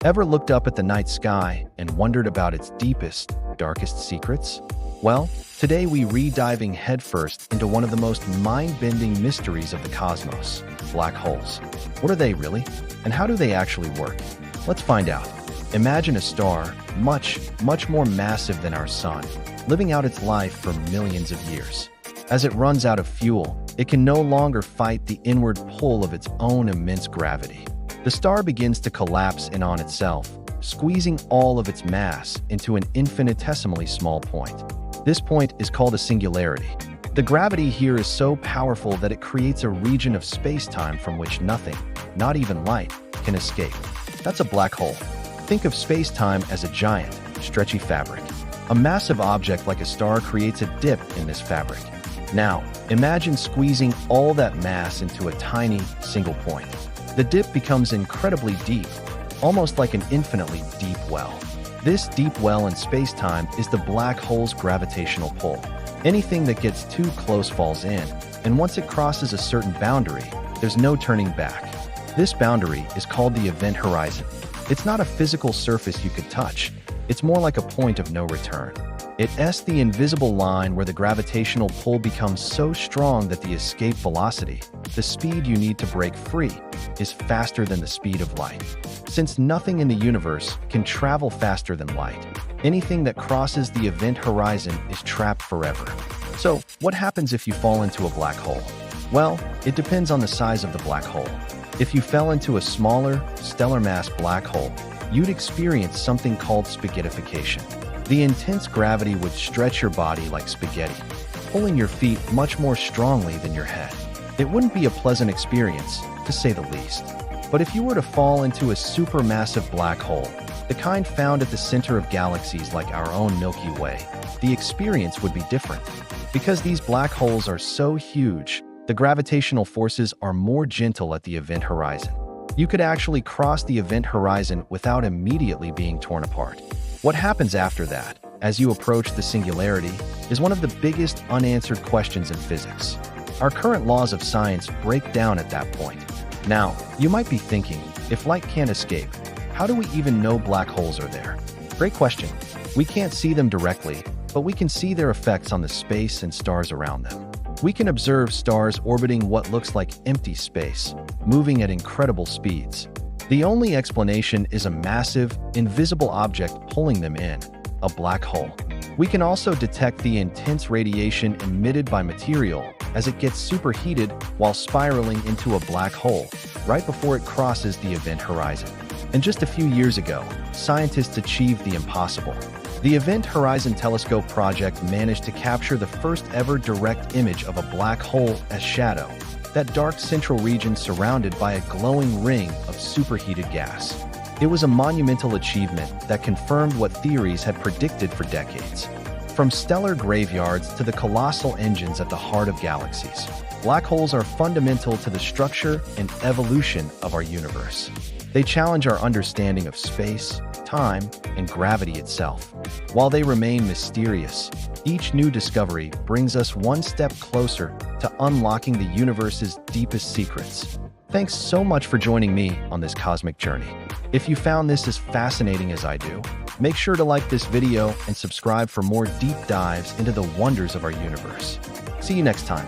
Ever looked up at the night sky and wondered about its deepest, darkest secrets? Well, today we re-diving headfirst into one of the most mind-bending mysteries of the cosmos, black holes. What are they really? And how do they actually work? Let's find out. Imagine a star, much more massive than our sun, living out its life for millions of years. As it runs out of fuel, it can no longer fight the inward pull of its own immense gravity. The star begins to collapse in on itself, squeezing all of its mass into an infinitesimally small point. This point is called a singularity. The gravity here is so powerful that it creates a region of space-time from which nothing, not even light, can escape. That's a black hole. Think of space-time as a giant, stretchy fabric. A massive object like a star creates a dip in this fabric. Now, imagine squeezing all that mass into a tiny, single point. The dip becomes incredibly deep, almost like an infinitely deep well. This deep well in space-time is the black hole's gravitational pull. Anything that gets too close falls in, and once it crosses a certain boundary, there's no turning back. This boundary is called the event horizon. It's not a physical surface you could touch. It's more like a point of no return. It's the invisible line where the gravitational pull becomes so strong that the escape velocity, the speed you need to break free, is faster than the speed of light. Since nothing in the universe can travel faster than light, anything that crosses the event horizon is trapped forever. So, what happens if you fall into a black hole? Well, it depends on the size of the black hole. If you fell into a smaller, stellar mass black hole, you'd experience something called spaghettification. The intense gravity would stretch your body like spaghetti, pulling your feet much more strongly than your head. It wouldn't be a pleasant experience, to say the least. But if you were to fall into a supermassive black hole, the kind found at the center of galaxies like our own Milky Way, the experience would be different. Because these black holes are so huge, the gravitational forces are more gentle at the event horizon. You could actually cross the event horizon without immediately being torn apart. What happens after that, as you approach the singularity, is one of the biggest unanswered questions in physics. Our current laws of science break down at that point. Now, you might be thinking, if light can't escape, how do we even know black holes are there? Great question. We can't see them directly, but we can see their effects on the space and stars around them. We can observe stars orbiting what looks like empty space, moving at incredible speeds. The only explanation is a massive, invisible object pulling them in, a black hole. We can also detect the intense radiation emitted by material as it gets superheated while spiraling into a black hole, right before it crosses the event horizon. And just a few years ago, scientists achieved the impossible. The Event Horizon Telescope project managed to capture the first ever direct image of a black hole as shadow, that dark central region surrounded by a glowing ring of superheated gas. It was a monumental achievement that confirmed what theories had predicted for decades. From stellar graveyards to the colossal engines at the heart of galaxies, black holes are fundamental to the structure and evolution of our universe. They challenge our understanding of space, time, and gravity itself. While they remain mysterious, each new discovery brings us one step closer to unlocking the universe's deepest secrets. Thanks so much for joining me on this cosmic journey. If you found this as fascinating as I do, make sure to like this video and subscribe for more deep dives into the wonders of our universe. See you next time.